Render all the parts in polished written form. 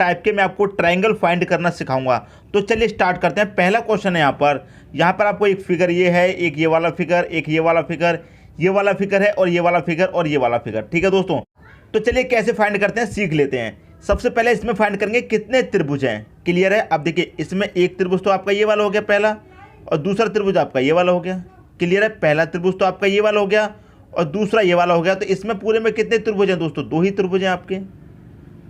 Type के मैं आपको ट्रायंगल फाइंड करना सिखाऊंगा। तो चलिए स्टार्ट करते हैं। पहला क्वेश्चन है यहाँ पर आपको एक फिगर ये है, एक ये वाला फिगर, एक ये वाला फिगर, ये वाला फिगर है और ये वाला फिगर और ये वाला फिगर। ठीक है दोस्तों, तो चलिए कैसे फाइंड करते हैं सीख लेते हैं। सबसे पहले इसमें फाइंड करेंगे कितने त्रिभुज हैं। क्लियर है। अब देखिए इसमें एक त्रिभुज तो आपका ये वाला हो गया पहला, और दूसरा त्रिभुज आपका ये वाला हो गया। क्लियर है। पहला त्रिभुज तो आपका ये वाला हो गया और दूसरा ये वाला हो गया। तो इसमें पूरे में कितने त्रिभुज हैं दोस्तों? दो ही त्रिभुज हैं आपके।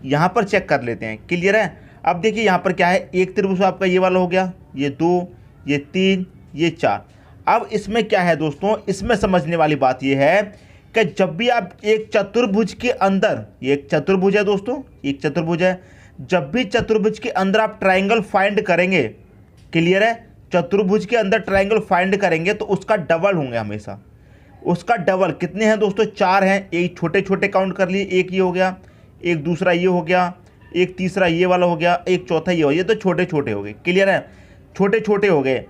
यहाँ पर चेक कर लेते हैं। क्लियर है। अब देखिए यहाँ पर क्या है, एक त्रिभुज आपका ये वाला हो गया, ये दो, ये तीन, ये चार। अब इसमें क्या है दोस्तों, इसमें समझने वाली बात ये है कि जब भी आप एक चतुर्भुज के अंदर, ये एक चतुर्भुज है दोस्तों, एक चतुर्भुज है, जब भी चतुर्भुज के अंदर आप ट्रायंगल फाइंड करेंगे, क्लियर है, चतुर्भुज के अंदर ट्रायंगल फाइंड करेंगे तो उसका डबल होंगे हमेशा। उसका डबल कितने हैं दोस्तों? चार हैं। एक छोटे छोटे काउंट कर लिए, एक ये हो गया, एक दूसरा ये हो गया, एक तीसरा ये वाला हो गया, एक चौथा ये हो गया। ये तो छोटे छोटे हो गए। क्लियर है। छोटे छोटे हो गए।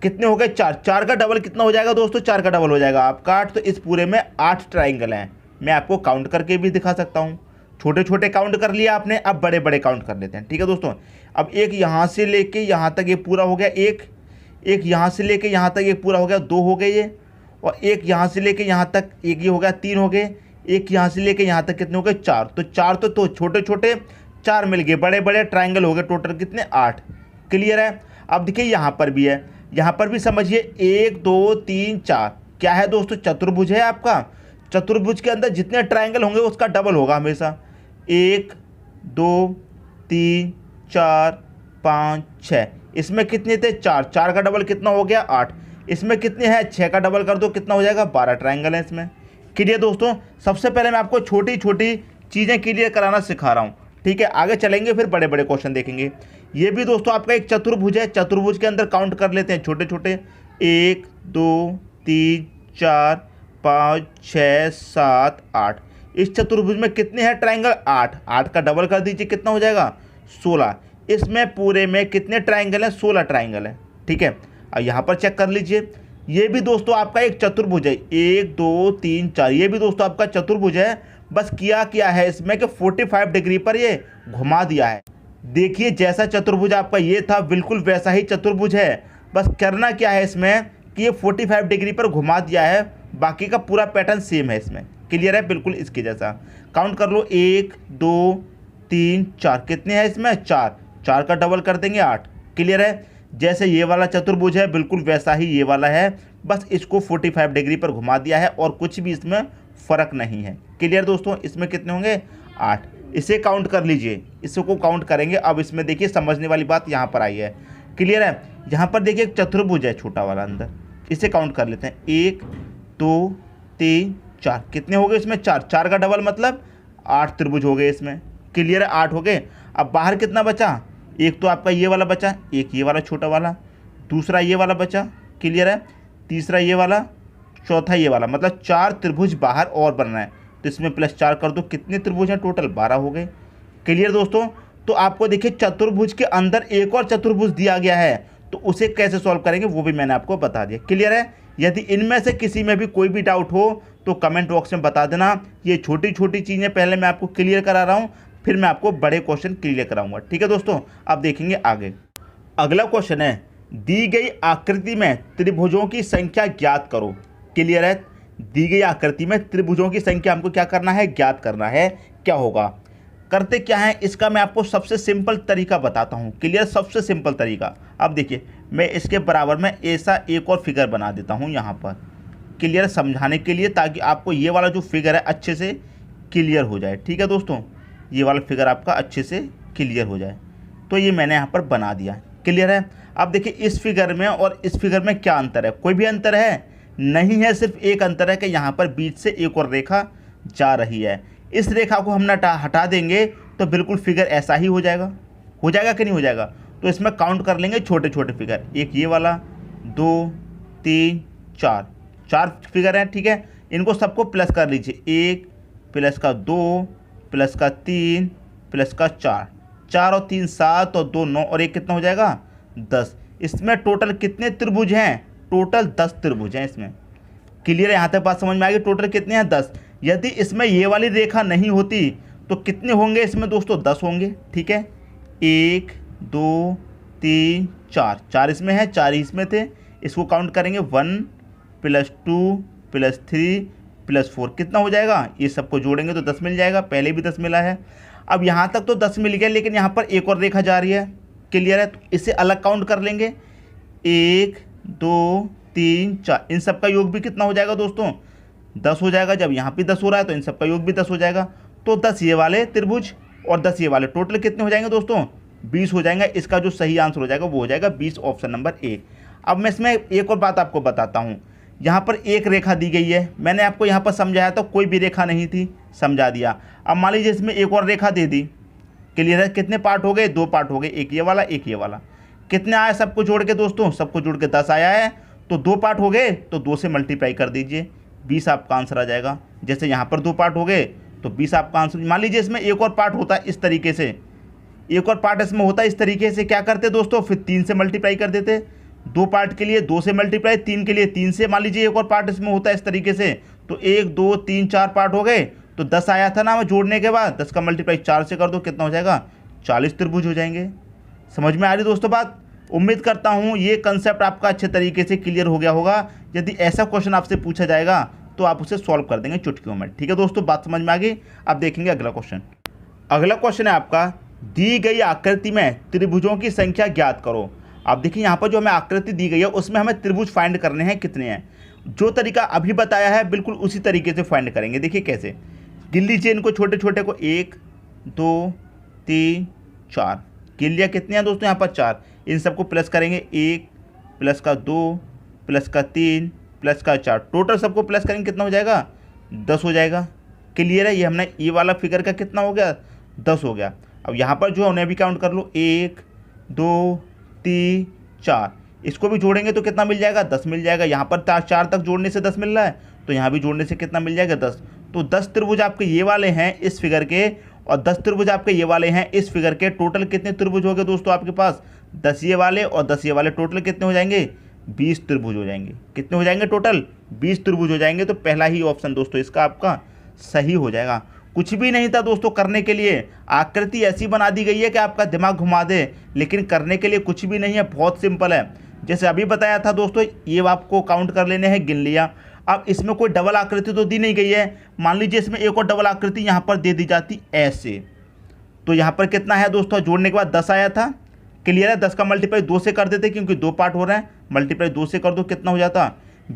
कितने हो गए? चार। चार का डबल कितना हो जाएगा दोस्तों? चार का डबल हो जाएगा आपका आठ। तो इस पूरे में 8 ट्राइंगल हैं। मैं आपको काउंट करके भी दिखा सकता हूँ। छोटे छोटे काउंट कर लिया आपने, अब बड़े बड़े काउंट कर लेते हैं। ठीक है दोस्तों। अब एक यहाँ से लेके यहाँ तक ये पूरा हो गया, एक यहाँ से लेके यहाँ तक ये पूरा हो गया, दो हो गए ये, और एक यहाँ से लेके यहाँ तक एक ये हो गया, तीन हो गए, एक यहाँ से लेके यहाँ तक कितने हो गए? चार। तो चार तो छोटे छोटे चार मिल गए, बड़े बड़े ट्राइंगल हो गए, टोटल कितने? 8। क्लियर है। अब देखिए यहाँ पर भी है, यहाँ पर भी समझिए 1 2 3 4 क्या है दोस्तों? चतुर्भुज है आपका। चतुर्भुज के अंदर जितने ट्राइंगल होंगे उसका डबल होगा हमेशा। 1 2 3 4 5 6। इसमें कितने थे? 4। 4 का डबल कितना हो गया? 8। इसमें कितने हैं? 6 का डबल कर दो, कितना हो जाएगा? 12 ट्राइंगल है इसमें। क्लियर दोस्तों। सबसे पहले मैं आपको छोटी छोटी चीज़ें क्लियर कराना सिखा रहा हूँ। ठीक है, आगे चलेंगे फिर बड़े बड़े क्वेश्चन देखेंगे। ये भी दोस्तों आपका एक चतुर्भुज है। चतुर्भुज के अंदर काउंट कर लेते हैं छोटे छोटे। 1 2 3 4 5 6 7 8। इस चतुर्भुज में कितने हैं ट्राइंगल? 8। 8 का डबल कर दीजिए, कितना हो जाएगा? 16। इसमें पूरे में कितने ट्राइंगल हैं? 16 ट्राइंगल है। ठीक है। अब यहाँ पर चेक कर लीजिए, ये भी दोस्तों आपका एक चतुर्भुज है। 1 2 3 4, ये भी दोस्तों आपका चतुर्भुज है। बस किया है इसमें कि 45 डिग्री पर ये घुमा दिया है। देखिए जैसा चतुर्भुज आपका ये था बिल्कुल वैसा ही चतुर्भुज है। बस करना क्या है इसमें कि ये 45 डिग्री पर घुमा दिया है, बाकी का पूरा पैटर्न सेम है इसमें। क्लियर है, बिल्कुल इसके जैसा। काउंट कर लो, 1 2 3 4, कितने हैं इसमें? 4। 4 का डबल कर देंगे, 8। क्लियर है। जैसे ये वाला चतुर्भुज है बिल्कुल वैसा ही ये वाला है, बस इसको 45 डिग्री पर घुमा दिया है और कुछ भी इसमें फ़र्क नहीं है। क्लियर दोस्तों। इसमें कितने होंगे? 8। इसे काउंट कर लीजिए, इसको काउंट करेंगे। अब इसमें देखिए समझने वाली बात यहाँ पर आई है। क्लियर है। यहाँ पर देखिए एक चतुर्भुज है छोटा वाला अंदर, इसे काउंट कर लेते हैं। 1 2 3 4, कितने हो गए इसमें? 4। 4 का डबल मतलब 8 त्रिभुज हो गए इसमें। क्लियर है, 8 हो गए। अब बाहर कितना बचा? एक तो आपका ये वाला बचा, एक ये वाला छोटा वाला, दूसरा ये वाला बचा। क्लियर है। तीसरा ये वाला, चौथा ये वाला, मतलब 4 त्रिभुज बाहर और बनना है। तो इसमें +4 कर दो, कितने त्रिभुज हैं? टोटल 12 हो गए। क्लियर दोस्तों। तो आपको देखिए चतुर्भुज के अंदर एक और चतुर्भुज दिया गया है, तो उसे कैसे सॉल्व करेंगे वो भी मैंने आपको बता दिया। क्लियर है। यदि इनमें से किसी में भी कोई भी डाउट हो तो कमेंट बॉक्स में बता देना। ये छोटी छोटी चीज़ें पहले मैं आपको क्लियर करा रहा हूँ, फिर मैं आपको बड़े क्वेश्चन क्लियर कराऊंगा। ठीक है दोस्तों। अब देखेंगे आगे। अगला क्वेश्चन है, दी गई आकृति में त्रिभुजों की संख्या ज्ञात करो। क्लियर है। दी गई आकृति में त्रिभुजों की संख्या हमको क्या करना है? ज्ञात करना है। क्या होगा? करते क्या है इसका मैं आपको सबसे सिंपल तरीका बताता हूँ। क्लियर। सबसे सिंपल तरीका। अब देखिए मैं इसके बराबर में ऐसा एक और फिगर बना देता हूँ यहाँ पर, क्लियर, समझाने के लिए, ताकि आपको ये वाला जो फिगर है अच्छे से क्लियर हो जाए। ठीक है दोस्तों। ये वाला फिगर आपका अच्छे से क्लियर हो जाए, तो ये मैंने यहाँ पर बना दिया। क्लियर है। अब देखिए इस फिगर में और इस फिगर में क्या अंतर है? कोई भी अंतर है? नहीं है। सिर्फ एक अंतर है कि यहाँ पर बीच से एक और रेखा जा रही है। इस रेखा को हम हटा देंगे तो बिल्कुल फिगर ऐसा ही हो जाएगा। हो जाएगा कि नहीं हो जाएगा? तो इसमें काउंट कर लेंगे छोटे छोटे फिगर। एक ये वाला, 2 3 4, 4 फिगर हैं। ठीक है। इनको सबको प्लस कर लीजिए। 1 प्लस का 2 प्लस का 3 प्लस का 4। 4 और 3 7 और 2 9 और 1 कितना हो जाएगा? 10। इसमें टोटल कितने त्रिभुज हैं? टोटल 10 त्रिभुज हैं इसमें। क्लियर है। यहाँ तक बात समझ में आ गई? टोटल कितने हैं? 10। यदि इसमें ये वाली रेखा नहीं होती तो कितने होंगे इसमें दोस्तों? 10 होंगे। ठीक है। 1 2 3 4, 4 इसमें है, 4 ही इसमें थे। इसको काउंट करेंगे 1 + 2 + 3 + 4 कितना हो जाएगा, ये सबको जोड़ेंगे तो 10 मिल जाएगा। पहले भी 10 मिला है। अब यहाँ तक तो 10 मिल गया, लेकिन यहाँ पर एक और रेखा जा रही है। क्लियर है, तो इसे अलग काउंट कर लेंगे। 1 2 3 4, इन सब का योग भी कितना हो जाएगा दोस्तों, 10 हो जाएगा। जब यहाँ पे 10 हो रहा है तो इन सब का योग भी 10 हो जाएगा। तो 10 ये वाले त्रिभुज और 10 ये वाले, टोटल कितने हो जाएंगे दोस्तों, 20 हो जाएंगे। इसका जो सही आंसर हो जाएगा वो हो जाएगा 20, ऑप्शन नंबर ए। अब मैं इसमें एक और बात आपको बताता हूँ। यहाँ पर एक रेखा दी गई है, मैंने आपको यहाँ पर समझाया था, कोई भी रेखा नहीं थी, समझा दिया। अब मान लीजिए इसमें एक और रेखा दे दी। क्लियर है, कितने पार्ट हो गए, 2 पार्ट हो गए, एक ये वाला एक ये वाला। कितने आया सबको जोड़ के दोस्तों, सबको जोड़ के 10 आया है। तो 2 पार्ट हो गए तो 2 से मल्टीप्लाई कर दीजिए, 20 आपका आंसर आ जाएगा। जैसे यहाँ पर 2 पार्ट हो गए तो 20 आपका आंसर। मान लीजिए इसमें एक और पार्ट होता है इस तरीके से, एक और पार्ट इसमें होता है इस तरीके से, क्या करते दोस्तों, फिर 3 से मल्टीप्लाई कर देते। 2 पार्ट के लिए 2 से मल्टीप्लाई, 3 के लिए 3 से। मान लीजिए एक और पार्ट इसमें होता है इस तरीके से, तो 1 2 3 4 पार्ट हो गए तो 10 आया था ना, जोड़ने के बाद 10 का मल्टीप्लाई 4 से कर दो, कितना हो जाएगा, 40 त्रिभुज हो जाएंगे। समझ में आ रही दोस्तों बात। उम्मीद करता हूँ ये कंसेप्ट आपका अच्छे तरीके से क्लियर हो गया होगा। यदि ऐसा क्वेश्चन आपसे पूछा जाएगा तो आप उसे सॉल्व कर देंगे चुटकियों में। ठीक है दोस्तों, बात समझ में आ गई। अब देखेंगे अगला क्वेश्चन। अगला क्वेश्चन है आपका, दी गई आकृति में त्रिभुजों की संख्या ज्ञात करो। आप देखिए यहाँ पर जो हमें आकृति दी गई है उसमें हमें त्रिभुज फाइंड करने हैं, कितने हैं। जो तरीका अभी बताया है बिल्कुल उसी तरीके से फाइंड करेंगे। देखिए कैसे, गिन लीजिए इनको छोटे छोटे को, 1 2 3 4, गिन लिया। कितने हैं दोस्तों यहाँ पर 4। इन सबको प्लस करेंगे, 1 + का 2 + का 3 + का 4, टोटल सबको प्लस करेंगे कितना हो जाएगा, 10 हो जाएगा। क्लियर है, ये हमने ये वाला फिगर का कितना हो गया, 10 हो गया। अब यहाँ पर जो है उन्हें भी काउंट कर लो, 1 2 3 4, इसको भी जोड़ेंगे तो कितना मिल जाएगा, 10 मिल जाएगा। यहाँ पर 4 तक जोड़ने से 10 मिल रहा है, तो यहाँ भी जोड़ने से कितना मिल जाएगा, 10। तो 10 त्रिभुज आपके ये वाले हैं इस फिगर के, और 10 त्रिभुज आपके ये वाले हैं इस फिगर के। टोटल कितने त्रिभुज हो गए दोस्तों आपके पास, 10 ये वाले और 10 ये वाले, टोटल कितने हो जाएंगे, 20 त्रिभुज हो जाएंगे। कितने हो जाएंगे टोटल, 20 त्रिभुज हो जाएंगे। तो पहला ही ऑप्शन दोस्तों इसका आपका सही हो जाएगा। कुछ भी नहीं था दोस्तों करने के लिए, आकृति ऐसी बना दी गई है कि आपका दिमाग घुमा दे, लेकिन करने के लिए कुछ भी नहीं है, बहुत सिंपल है। जैसे अभी बताया था दोस्तों, ये आपको काउंट कर लेने हैं, गिन लिया। अब इसमें कोई डबल आकृति तो दी नहीं गई है। मान लीजिए इसमें एक और डबल आकृति यहाँ पर दे दी जाती ऐसे, तो यहाँ पर कितना है दोस्तों, जोड़ने के बाद 10 आया था। क्लियर है, 10 का मल्टीप्लाई 2 से कर देते क्योंकि 2 पार्ट हो रहे हैं, मल्टीप्लाई 2 से कर दो, कितना हो जाता,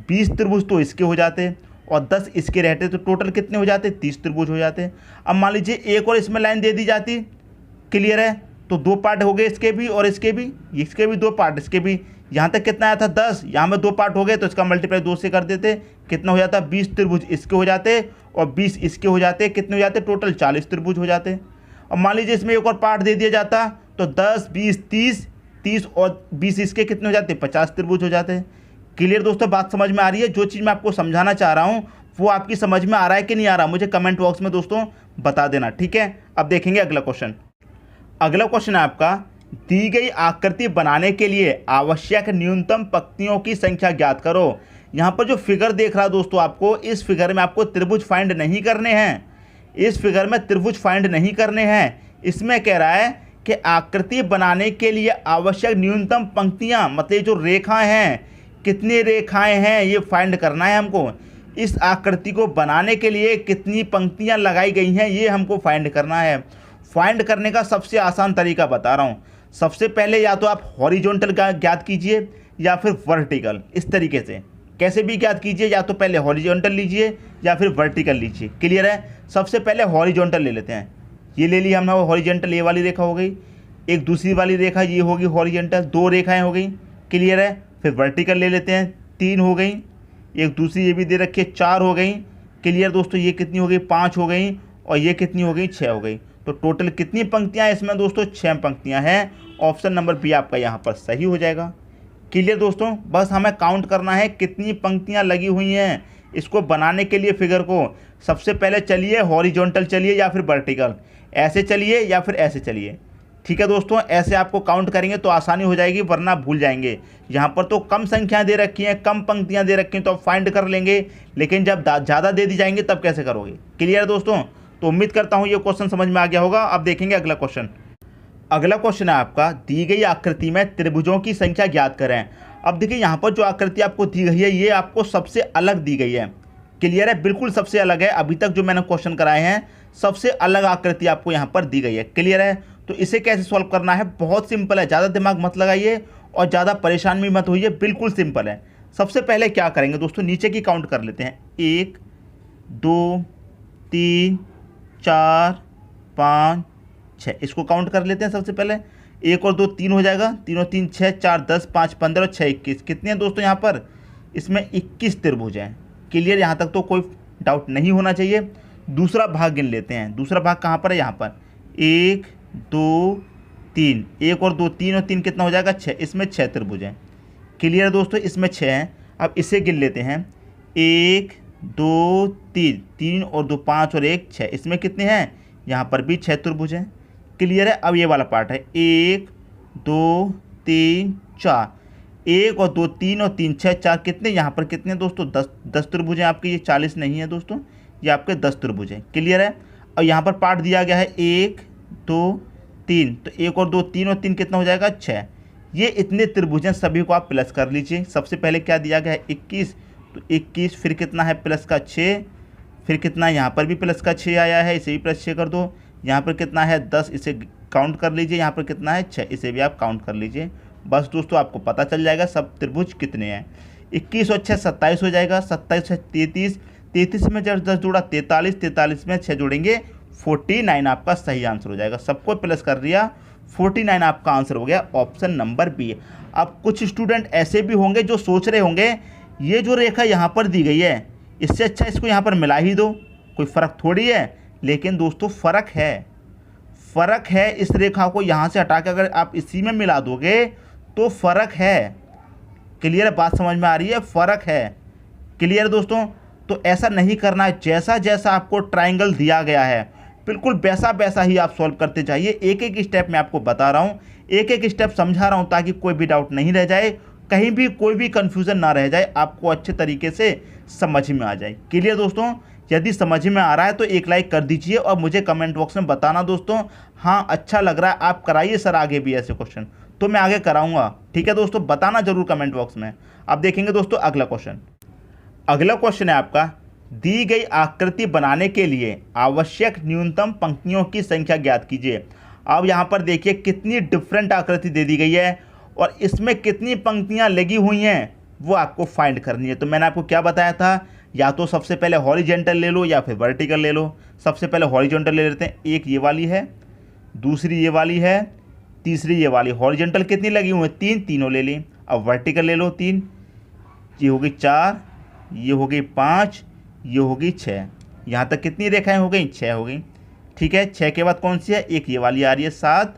20 त्रिभुज तो इसके हो जाते और 10 इसके रहते, तो टोटल कितने हो जाते, 30 त्रिभुज हो जाते। अब मान लीजिए एक और इसमें लाइन दे दी जाती। क्लियर है, तो 2 पार्ट हो गए इसके भी और इसके भी 2 पार्ट, इसके भी। यहाँ तक कितना आया था, 10, यहाँ में 2 पार्ट हो गए तो इसका मल्टीप्लाई 2 से कर देते, कितना हो जाता, 20 त्रिभुज इसके हो जाते और 20 इसके हो जाते, कितने हो जाते, टोटल 40 त्रिभुज हो जाते। अब मान लीजिए इसमें एक और पार्ट दे दिया जाता तो 10 20 30 और 20 इसके कितने हो जाते, 50 त्रिभुज हो जाते। क्लियर दोस्तों, बात समझ में आ रही है। जो चीज़ मैं आपको समझाना चाह रहा हूँ वो आपकी समझ में आ रहा है कि नहीं आ रहा, मुझे कमेंट बॉक्स में दोस्तों बता देना। ठीक है, अब देखेंगे अगला क्वेश्चन। अगला क्वेश्चन है आपका, दी गई आकृति बनाने के लिए आवश्यक न्यूनतम पंक्तियों की संख्या ज्ञात करो। यहाँ पर जो फिगर देख रहा है दोस्तों आपको, इस फिगर में आपको त्रिभुज फाइंड नहीं करने हैं, इस फिगर में त्रिभुज फाइंड नहीं करने हैं। इसमें कह रहा है कि आकृति बनाने के लिए आवश्यक न्यूनतम पंक्तियाँ, मतलब जो रेखाएं हैं, कितनी रेखाएं हैं ये फाइंड करना है हमको। इस आकृति को बनाने के लिए कितनी पंक्तियाँ लगाई गई हैं ये हमको फाइंड करना है। फाइंड करने का सबसे आसान तरीका बता रहा हूँ। सबसे पहले या तो आप हॉरिजॉन्टल ज्ञात कीजिए या फिर वर्टिकल, इस तरीके से कैसे भी ज्ञात कीजिए, या तो पहले हॉरिजॉन्टल लीजिए या फिर वर्टिकल लीजिए। क्लियर है, सबसे पहले हॉरिजॉन्टल ले लेते हैं। ये ले लिया हमने हॉरिजॉन्टल, ये वाली रेखा हो गई, एक दूसरी वाली रेखा ये होगी हॉरिजॉन्टल, 2 रेखाएं हो गई। क्लियर है, फिर वर्टिकल ले लेते हैं, 3 हो गई, एक दूसरी ये भी दे रखी है, 4 हो गई। क्लियर दोस्तों, ये कितनी हो गई, 5 हो गई, और ये कितनी हो गई, 6 हो गई। तो टोटल कितनी पंक्तियाँ हैं इसमें दोस्तों, 6 पंक्तियाँ हैं। ऑप्शन नंबर बी आपका यहाँ पर सही हो जाएगा। क्लियर दोस्तों, बस हमें काउंट करना है कितनी पंक्तियाँ लगी हुई हैं इसको बनाने के लिए फिगर को। सबसे पहले चलिए हॉरिजॉन्टल चलिए या फिर वर्टिकल, ऐसे चलिए या फिर ऐसे चलिए। ठीक है दोस्तों, ऐसे आपको काउंट करेंगे तो आसानी हो जाएगी, वरना भूल जाएंगे। यहाँ पर तो कम संख्या दे रखी हैं, कम पंक्तियाँ दे रखी हैं तो आप फाइंड कर लेंगे, लेकिन जब ज़्यादा दे दी जाएंगी तब कैसे करोगे। क्लियर है दोस्तों, तो उम्मीद करता हूँ ये क्वेश्चन समझ में आ गया होगा। अब देखेंगे अगला क्वेश्चन। अगला क्वेश्चन है आपका, दी गई आकृति में त्रिभुजों की संख्या ज्ञात करें। अब देखिए यहाँ पर जो आकृति आपको दी गई है ये आपको सबसे अलग दी गई है। क्लियर है, बिल्कुल सबसे अलग है। अभी तक जो मैंने क्वेश्चन कराए हैं सबसे अलग आकृति आपको यहाँ पर दी गई है। क्लियर है, तो इसे कैसे सॉल्व करना है, बहुत सिंपल है, ज़्यादा दिमाग मत लगाइए और ज़्यादा परेशान भी मत होइए, बिल्कुल सिंपल है। सबसे पहले क्या करेंगे दोस्तों, नीचे की काउंट कर लेते हैं। 1 2 3 4 5 6, इसको काउंट कर लेते हैं। सबसे पहले 1 और 2 3 हो जाएगा, 3 और 3 6, 4 10, 5 15 और 6 21। कितने हैं दोस्तों यहाँ पर, इसमें 21 त्रिभुज हैं। क्लियर, यहाँ तक तो कोई डाउट नहीं होना चाहिए। दूसरा भाग गिन लेते हैं। दूसरा भाग कहाँ पर है, यहाँ पर 1 2 3, 1 और 2 3 और 3 कितना हो जाएगा 6, इसमें 6 त्रिभुज हैं। क्लियर है दोस्तों, इसमें 6 हैं। अब इसे गिन लेते हैं, 1 2 3, 3 और 2 5 और 1 6, इसमें कितने हैं, यहाँ पर भी 6 त्रिभुज हैं। क्लियर है, अब ये वाला पार्ट है 1 2 3 4, 1 और 2 3 और 3 6 4, कितने यहाँ पर कितने दोस्तों 10 त्रिभुज हैं आपके। ये 40 नहीं है दोस्तों, ये आपके 10 त्रिभुज हैं। क्लियर है, और यहाँ पर पार्ट दिया गया है 1 2 3, तो 1 और 2 3 और 3 कितना हो जाएगा 6। ये इतने त्रिभुज हैं, सभी को आप प्लस कर लीजिए। सबसे पहले क्या दिया गया है 21, तो 21 फिर कितना है प्लस का 6, फिर कितना यहाँ पर भी प्लस का 6 आया है, इसे भी प्लस 6 कर दो। यहाँ पर कितना है 10, इसे काउंट कर लीजिए। यहाँ पर कितना है 6, इसे भी आप काउंट कर लीजिए। बस दोस्तों आपको पता चल जाएगा सब त्रिभुज कितने हैं। 21 और 6 27 हो जाएगा, 27 से 33, 33 में जब 10 जोड़ा 43, 43 में 6 जोड़ेंगे 49 आपका सही आंसर हो जाएगा। सबको प्लस कर दिया, 49 आपका आंसर हो गया, ऑप्शन नंबर बी। अब कुछ स्टूडेंट ऐसे भी होंगे जो सोच रहे होंगे ये जो रेखा यहाँ पर दी गई है इससे अच्छा इसको यहाँ पर मिला ही दो, कोई फ़र्क थोड़ी है। लेकिन दोस्तों फ़र्क है, फ़र्क है। इस रेखा को यहाँ से हटा के अगर आप इसी में मिला दोगे तो फ़र्क है। क्लियर है, बात समझ में आ रही है, फ़र्क है। क्लियर दोस्तों, तो ऐसा नहीं करना है। जैसा जैसा आपको ट्रायंगल दिया गया है बिल्कुल वैसा वैसा ही आप सॉल्व करते जाइए। एक एक स्टेप मैं आपको बता रहा हूँ, एक एक स्टेप समझा रहा हूँ ताकि कोई भी डाउट नहीं रह जाए, कहीं भी कोई भी कन्फ्यूज़न ना रह जाए, आपको अच्छे तरीके से समझ में आ जाए। क्लियर दोस्तों, यदि समझ में आ रहा है तो एक लाइक कर दीजिए और मुझे कमेंट बॉक्स में बताना दोस्तों, हाँ अच्छा लग रहा है, आप कराइए सर आगे भी ऐसे क्वेश्चन, तो मैं आगे कराऊंगा। ठीक है दोस्तों, बताना जरूर कमेंट बॉक्स में। अब देखेंगे दोस्तों अगला क्वेश्चन। अगला क्वेश्चन है आपका, दी गई आकृति बनाने के लिए आवश्यक न्यूनतम पंक्तियों की संख्या ज्ञात कीजिए। अब यहाँ पर देखिए कितनी डिफरेंट आकृति दे दी गई है और इसमें कितनी पंक्तियाँ लगी हुई हैं वो आपको फाइंड करनी है। तो मैंने आपको क्या बताया था, या तो सबसे पहले हॉरिजेंटल ले लो या फिर वर्टिकल ले लो। सबसे पहले हॉरिजेंटल ले लेते हैं, एक ये वाली है, दूसरी ये वाली है, तीसरी ये वाली। हॉरिजेंटल कितनी लगी हुई है, 3, तीनों ले ली। अब वर्टिकल ले लो 3, ये होगी 4, ये हो गई 5, ये होगी 6। यहाँ तक कितनी रेखाएं हो गई, 6 हो गई। ठीक है, 6 के बाद कौन सी है, एक ये वाली आ रही है 7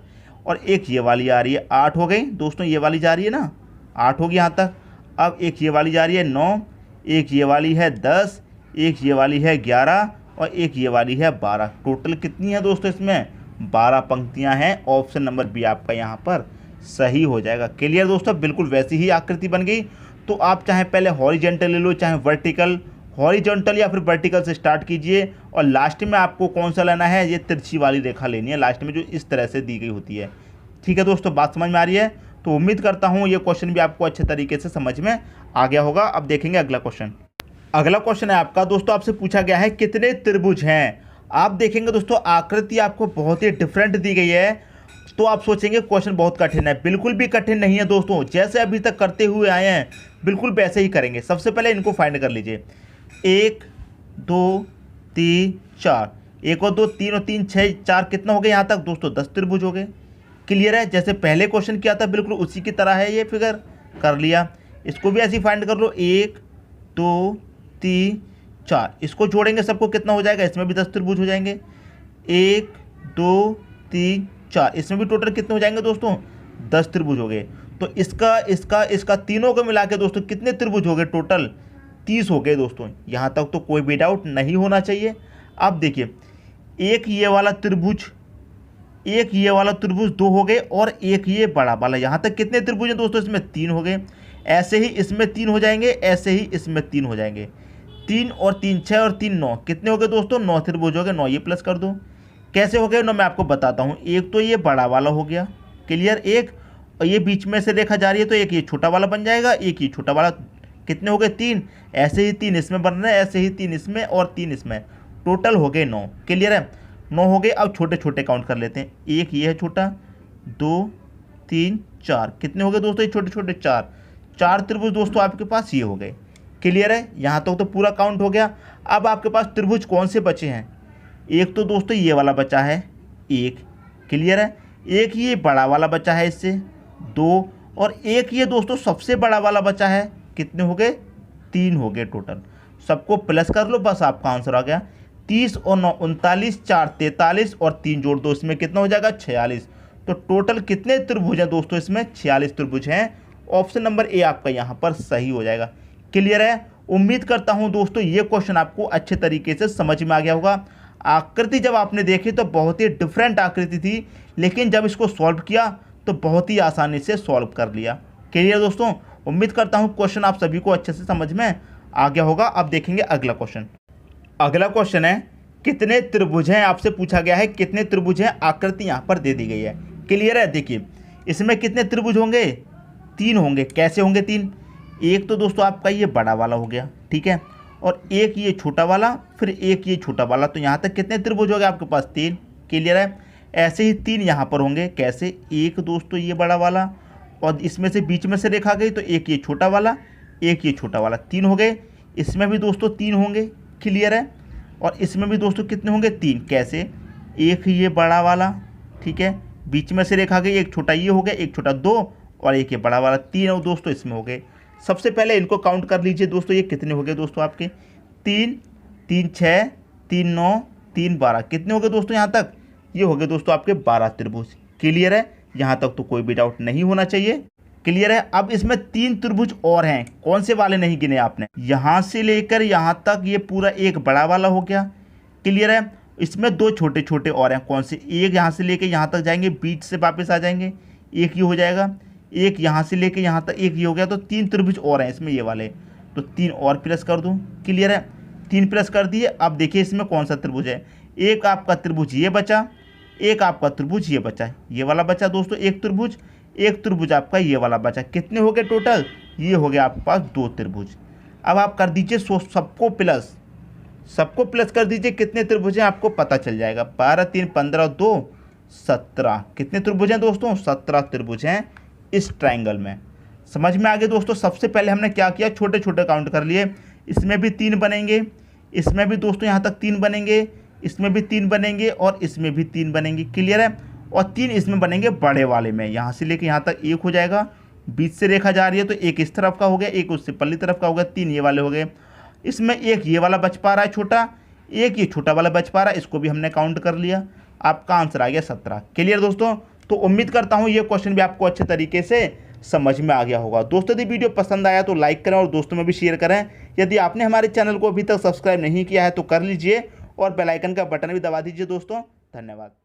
और एक ये वाली आ रही है 8 हो गई दोस्तों। ये वाली जा रही है ना 8 होगी यहाँ तक। अब एक ये वाली जा रही है 9, एक ये वाली है 10, एक ये वाली है 11 और एक ये वाली है 12। टोटल कितनी है दोस्तों, इसमें 12 पंक्तियां हैं। ऑप्शन नंबर बी आपका यहाँ पर सही हो जाएगा। क्लियर दोस्तों, बिल्कुल वैसी ही आकृति बन गई। तो आप चाहे पहले हॉरिजेंटल ले लो चाहे वर्टिकल, हॉरिजॉन्टल या फिर वर्टिकल से स्टार्ट कीजिए और लास्ट में आपको कौन सा लेना है, ये तिरछी वाली रेखा लेनी है लास्ट में जो इस तरह से दी गई होती है। ठीक है दोस्तों, बात समझ में आ रही है। तो उम्मीद करता हूँ ये क्वेश्चन भी आपको अच्छे तरीके से समझ में आ गया होगा। अब देखेंगे अगला क्वेश्चन। अगला क्वेश्चन है आपका दोस्तों, आपसे पूछा गया है कितने त्रिभुज हैं। आप देखेंगे दोस्तों आकृति आपको बहुत ही डिफरेंट दी गई है, तो आप सोचेंगे क्वेश्चन बहुत कठिन है। बिल्कुल भी कठिन नहीं है दोस्तों, जैसे अभी तक करते हुए आए हैं बिल्कुल वैसे ही करेंगे। सबसे पहले इनको फाइंड कर लीजिए, 1 2 3 4, 1 और 2 3 और 3 6 4, कितना हो गया यहाँ तक दोस्तों, 10 त्रिभुज हो गए। क्लियर है, जैसे पहले क्वेश्चन किया था बिल्कुल उसी की तरह है ये फिगर, कर लिया। इसको भी ऐसे ही फाइंड कर लो, 1 2 3 4, इसको जोड़ेंगे सबको कितना हो जाएगा, इसमें भी 10 त्रिभुज हो जाएंगे। 1 2 3 4, इसमें भी टोटल कितने हो जाएंगे दोस्तों, 10 त्रिभुज हो गए। तो इसका तीनों को मिला के दोस्तों कितने त्रिभुज हो गए, टोटल 30 हो गए दोस्तों। यहाँ तक तो कोई भी डाउट नहीं होना चाहिए। अब देखिए एक ये वाला त्रिभुज, एक ये वाला त्रिभुज 2 हो गए और एक ये बड़ा वाला, यहाँ तक कितने त्रिभुज हैं दोस्तों, इसमें 3 हो गए। ऐसे ही इसमें 3 हो जाएंगे, ऐसे ही इसमें 3 हो जाएंगे। 3 और 3 6 और 3 9, कितने हो गए दोस्तों, 9 त्रिभुज हो गए। 9 ये प्लस कर दो, कैसे हो गए ना, मैं आपको बताता हूँ। एक तो ये बड़ा वाला हो गया, क्लियर, एक, और ये बीच में से रेखा जा रही है तो एक ये छोटा वाला बन जाएगा, एक ये छोटा वाला। कितने हो गए? 3। ऐसे ही 3 इसमें बन रहे हैं, ऐसे ही 3 इसमें और 3 इसमें, टोटल हो गए 9। क्लियर है, 9 हो गए। अब छोटे छोटे काउंट कर लेते हैं। एक ये है छोटा, 2 3 4, कितने हो गए दोस्तों? ये छोटे छोटे 4 त्रिभुज दोस्तों आपके पास ये हो गए। क्लियर है, यहाँ तक तो पूरा काउंट हो गया। अब आपके पास त्रिभुज कौन से बचे हैं? एक तो दोस्तों ये वाला बचा है, एक, क्लियर है, एक ये बड़ा वाला बचा है इससे, 2, और एक ये दोस्तों सबसे बड़ा वाला बचा है। कितने हो गए? 3 हो गए टोटल। सबको प्लस कर लो, बस आपका आंसर आ गया। 30 और 9 39, 4 43 और 3 जोड़ दो, इसमें कितना हो जाएगा? 46। तो टोटल कितने त्रिभुज हैं दोस्तों? इसमें 46 त्रिभुज हैं। ऑप्शन नंबर ए आपका यहाँ पर सही हो जाएगा। क्लियर है, उम्मीद करता हूँ दोस्तों ये क्वेश्चन आपको अच्छे तरीके से समझ में आ गया होगा। आकृति जब आपने देखी तो बहुत ही डिफरेंट आकृति थी, लेकिन जब इसको सॉल्व किया तो बहुत ही आसानी से सॉल्व कर लिया। क्लियर दोस्तों, उम्मीद करता हूँ क्वेश्चन आप सभी को अच्छे से समझ में आ गया होगा। अब देखेंगे अगला क्वेश्चन। अगला क्वेश्चन है, कितने त्रिभुज हैं? आपसे पूछा गया है कितने त्रिभुज हैं, आकृति यहाँ पर दे दी गई है। क्लियर है, देखिए इसमें कितने त्रिभुज होंगे? 3 होंगे। कैसे होंगे 3? एक तो दोस्तों आपका ये बड़ा वाला हो गया, ठीक है, और एक ये छोटा वाला, फिर एक ये छोटा वाला। तो यहाँ तक कितने त्रिभुज हो गए आपके पास? 3। क्लियर है, ऐसे ही 3 यहाँ पर होंगे। कैसे? एक दोस्तों ये बड़ा वाला, और इसमें से बीच में से रेखा गई तो एक ये छोटा वाला, एक ये छोटा वाला, 3 हो गए। इसमें भी दोस्तों 3 होंगे। क्लियर है, और इसमें भी दोस्तों कितने होंगे? 3। कैसे? एक ये बड़ा वाला, ठीक है, बीच में से रेखा गई, एक छोटा ये हो गया, एक छोटा 2, और एक ये बड़ा वाला 3 और दोस्तों इसमें हो गए। सबसे पहले इनको काउंट कर लीजिए दोस्तों, ये कितने हो गए दोस्तों आपके? 3 3 6 3 9 3 12, कितने हो गए दोस्तों यहाँ तक? ये हो गए दोस्तों आपके 12 त्रिभुज। क्लियर है, यहाँ तक तो कोई भी डाउट नहीं होना चाहिए। क्लियर है, अब इसमें 3 त्रिभुज और हैं। कौन से वाले नहीं गिने आपने? यहाँ से लेकर यहाँ तक ये पूरा एक बड़ा वाला हो गया। क्लियर है, इसमें 2 छोटे छोटे और हैं। कौन से? एक यहाँ से लेकर यहाँ तक जाएंगे, बीच से वापस आ जाएंगे, एक ये हो जाएगा, एक यहाँ से लेकर यहाँ तक, एक ये हो गया। तो 3 त्रिभुज और हैं इसमें, ये वाले, तो 3 और प्लस कर दूँ। क्लियर है, 3 प्लस कर दिए। अब देखिए इसमें कौन सा त्रिभुज है। एक आपका त्रिभुज ये बचा, एक आपका त्रिभुज ये बचा, ये वाला बचा दोस्तों एक त्रिभुज, एक त्रिभुज आपका ये वाला बचा। कितने हो गए टोटल? ये हो गया आपके पास 2 त्रिभुज। अब आप कर दीजिए सबको प्लस, सबको प्लस कर दीजिए। कितने त्रिभुज हैं आपको पता चल जाएगा। 12 3 15 2 17, कितने त्रिभुज हैं दोस्तों? 17 त्रिभुज हैं इस ट्रायंगल में। समझ में आ गए दोस्तों। सबसे पहले हमने क्या किया, छोटे छोटे काउंट कर लिए। इसमें भी 3 बनेंगे, इसमें भी दोस्तों यहाँ तक 3 बनेंगे, इसमें भी 3 बनेंगे, और इसमें भी 3 बनेंगे। क्लियर है, और 3 इसमें बनेंगे बड़े वाले में। यहाँ से लेके यहाँ तक 1 हो जाएगा, बीच से रेखा जा रही है तो एक इस तरफ का हो गया, एक उससे पल्ली तरफ का हो गया, 3 ये वाले हो गए। इसमें एक ये वाला बच पा रहा है छोटा, एक ये छोटा वाला बच पा रहा है, इसको भी हमने काउंट कर लिया। आपका आंसर आ गया 17। क्लियर दोस्तों, तो उम्मीद करता हूँ ये क्वेश्चन भी आपको अच्छे तरीके से समझ में आ गया होगा। दोस्तों यदि वीडियो पसंद आया तो लाइक करें और दोस्तों में भी शेयर करें। यदि आपने हमारे चैनल को अभी तक सब्सक्राइब नहीं किया है तो कर लीजिए, और बेल आइकन का बटन भी दबा दीजिए दोस्तों। धन्यवाद।